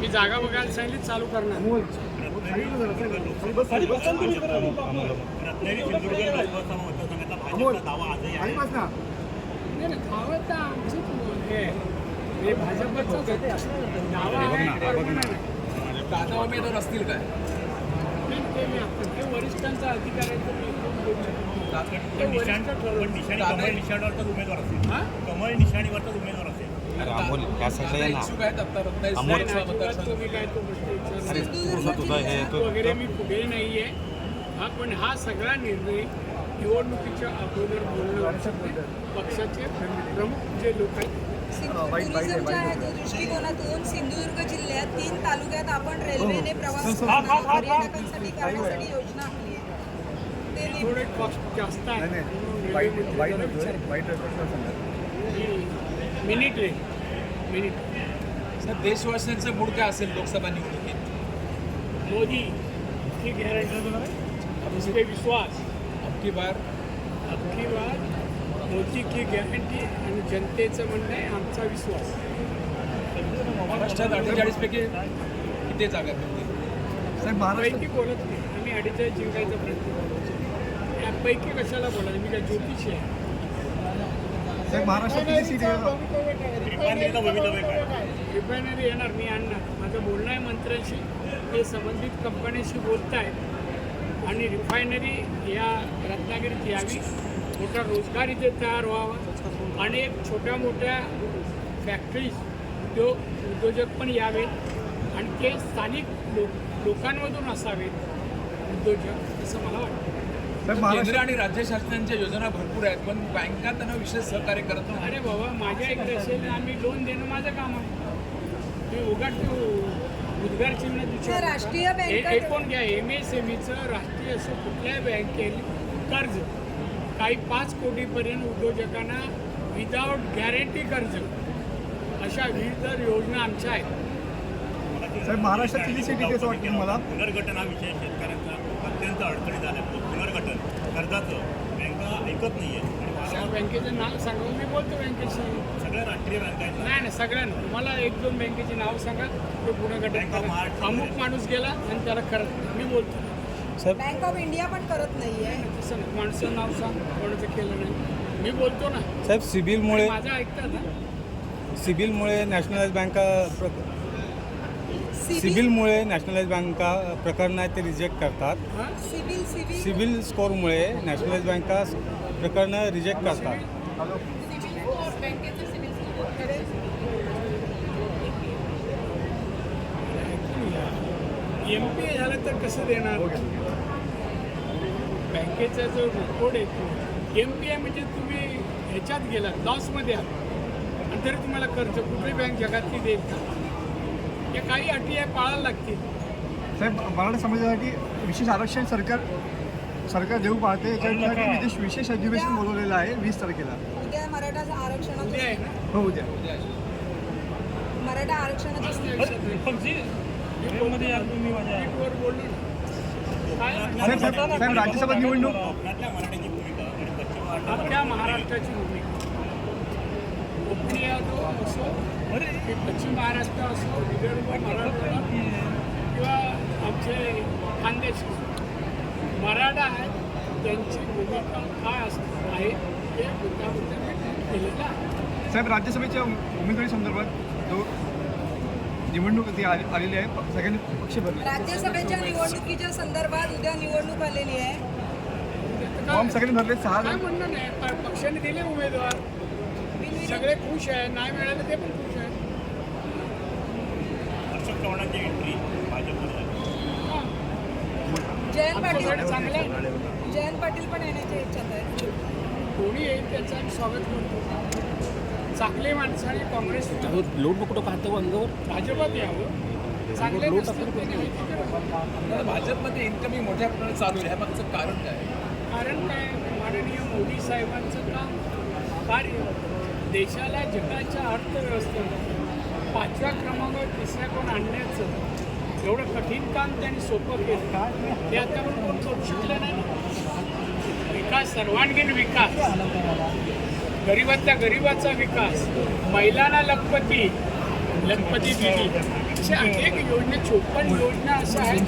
मी जागा बघायला सांगितली चालू करणार. नाही नाही, दावा तर आमचंच हे भाजपचाच दावा आहे. दादा उमेदवार असतील काय? ते मी ते वरिष्ठांचा अधिकार आहे, तो मी कोण बोलू शकतो. ते वरिष्ठ ठरवतात. निशाणीवरचाच उमेदवार असेल. हां? कमळ निशाणीवरचाच उमेदवार असेल. दादा इच्छुक आहेत आता रत्नागिरी नाही, लोकसभा अजिबात मतदारसंघ. तुम्ही काय तो प्रश्न विचारला वगैरे मी कुठेही नाही आहे. हा पण हा सगळा निर्णय निवडणुकीच्या अगोदर बोलणं आवश्यक आहे. पक्षाचे प्रमुख जे लोक आहेत टुरिझमच्या दृष्टिकोनातून सिंधुदुर्ग जिल्ह्यात 3 तालुक्यात आपण रेल्वेने प्रवास पर्यटकांसाठी करण्यासाठी योजना आखली आहे. ते थोडे कॉस्ट जास्त आहे. मिनिट रे मिनिट. सर देशवासियांचं मूड काय असेल लोकसभा निवडणुकीत? मोदी की गॅरंटी, उस पे विश्वास. अबकी बार अबकी बार मोदी की गॅरंटी आणि जनतेचं म्हणणं आहे आमचा विश्वास. महाराष्ट्रात 48 पैकी किती जागा मिळतील? पैकी बोलत नाही आम्ही 48 जिंकायचा प्रयत्न करतो. यापैकी कशाला बोलायचं? मी काय ज्योतिषी आहे? रिफायनरी येणार, मी आणणार. माझं बोलणं आहे मंत्र्यांशी, ते संबंधित कंपन्यांशी बोलत आहेत आणि रिफायनरी या रत्नागिरीत यावी, मोठा रोजगार इथे तयार व्हावा आणि एक छोट्या मोठ्या फॅक्टरीज उद्योजक पण यावेत आणि ते स्थानिक लोकांमधून असावेत उद्योजक, असं मला वाटतं. केंद्र आणि राज्य शासनांच्या योजना भरपूर आहेत, पण बँका त्यांना विशेष सहकार्य करत नाही. अरे बाबा, माझ्या इकडे असेल आम्ही लोन देणं माझं काम आहे. मी उगाच उद्गार चिन्ह राष्ट्रीय बँका एकूण घ्या. MSMEचं राष्ट्रीय असं कुठल्याही बँकेने कर्ज काही 5 कोटीपर्यंत उद्योजकांना विदाउट गॅरंटी कर्ज, अशा विविध योजना आमच्या आहेत. महाराष्ट्रातली सिटी कसं वाटतं मला? पुनर्गठन हा विषय शेतकऱ्यांचा अत्यंत अडचणीत झाला. पुनर्गठन कर्जाचं बँका ऐकत नाहीये. अशा बँकेचं नाव सांगा, मी बोलतो बँकेशी. सगळ्या राष्ट्रीय बँका आहेत. नाही सगळ्यांना. तुम्हाला 1-2 बँकेची नाव सांगा, ते पुनर्गठन करा. अमुक माणूस गेला आणि त्याला करत नाही, मी बोलतो. बँक ऑफ इंडिया पण करत नाहीये. तसं नाही, माणसं नाव सांग कोणाचं केलं नाही, मी बोलतो ना. साहेब सिबिलमुळे माझं ऐकतात ना. सिबिलमुळे नॅशनलाइज बँका प्रकरणं आहेत ते रिजेक्ट करतात. हां, सिबिल स्कोरमुळे नॅशनलाइज बँका प्रकरणं रिजेक्ट करतात. MPA झालं तर कसं देणार? बँकेचा जो रिपोर्ट येतो, MPA म्हणजे तुम्ही ह्याच्यात गेला, लॉसमध्ये आहात आणि तरी तुम्हाला कर्ज कुठली बँक जगातली देत का? या काही अटी आहे, पाळायला लागतील. साहेब, मराठा समाजासाठी विशेष आरक्षण सरकार देऊ पाहते. याच्यासाठी विशेष अधिवेशन बोलवलेलं आहे 20 तारखेला. उद्या मराठा उद्या आरक्षणाचं आहे ना? हो, उद्या. मराठा आरक्षणाचं वर बोललो ना. साहेब राज्यसभा निवडणूक कोकणातल्या मराठीची भूमिका आणि पश्चिम महाराष्ट्रात अख्ख्या महाराष्ट्राची भूमिका, कोकणी असो की पश्चिम महाराष्ट्र असो, विदर्भ, मराठवाडा किंवा आमचे खानदेश, मराठा आहेत, त्यांची भूमिका काय आहे हे मुद्दामुद्दा केलेलं आहे. साहेब, राज्यसभेच्या उमेदवारी संदर्भात जो निवडणूक ती आलेली आहे, सगळ्यांनी पक्ष भरले. राज्यसभेच्या निवडणुकीच्या संदर्भात उद्या निवडणूक आलेली आहे. फॉर्म सगळ्यांनी भरले. 6 काय म्हणणं नाही, पक्षाने दिले उमेदवार, सगळे खुश आहे. नाही मिळालं ते पण खुश आहे. अशोक चव्हाणांची एंट्री भाजपमध्ये झाली. जयंत आमच्याकडे चांगलं आहे. पाटील पण येण्याच्या इच्छात आहे. कोणी येईल त्याचं आम्ही स्वागत करतो. चांगले माणसं आणि काँग्रेस लोट कुठं पाहतो अंगावर? भाजपात यावं. चांगले नसतील ते नाही. भाजपमध्ये इन्कमिंग मोठ्या प्रमाणात चालू आहे, ह्यामागचं कारण काय? कारण काय? माननीय मोदी साहेबांचं काम, कार्य, देशाला जगाच्या अर्थव्यवस्थेत 5व्या क्रमांकावर 3ऱ्या कोण आणण्याचं एवढं कठीण काम त्यांनी सोपं केलं. ते आतापर्यंत कोण करू शकलं नाही. विकास, सर्वांगीण विकास, गरीबातल्या गरीबाचा विकास, महिलांना लखपती, लखपती दिली अशा अनेक योजना 54 योजना अशा आहेत